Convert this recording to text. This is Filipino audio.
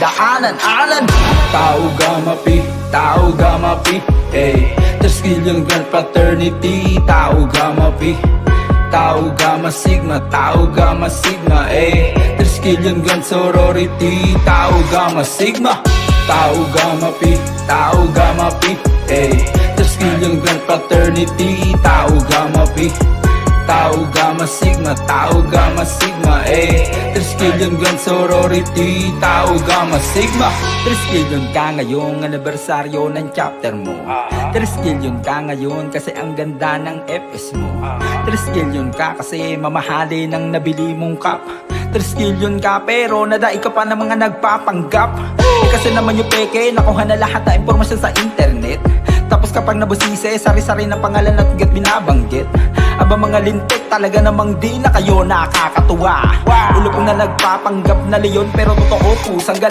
daanan-anan. Tau Gamma Pi, hey. 3 trillion grand fraternity, Tau Gamma Pi, Tau Gamma Sigma, Tau Gamma Sigma, hey. 3 trillion grand sorority, Tau Gamma Sigma, Tau Gamma Pi, hey. 3 trillion grand fraternity, Tau Gamma Pi, Tau Gamma Sigma, Tau Gamma Sigma, eh 3 trillion grand sorority, Tau Gamma Sigma. 3 trillion ka ngayong anibersaryo ng chapter mo. 3 trillion ka ngayon kasi ang ganda ng FS mo. 3 trillion ka kasi mamahali ng nabili mong cup. 3 trillion ka pero nadai ka pa ng mga nagpapanggap. Kasi naman yung peke, nakuha na lahat na impormasyon sa internet. Tapos kapag nabusise, sari-sari na pangalan at get binabanggit. Aba mga lintik, talaga namang di na kayo nakakatuwa. Ulo pong na nagpapanggap na leon pero totoo pusang gala.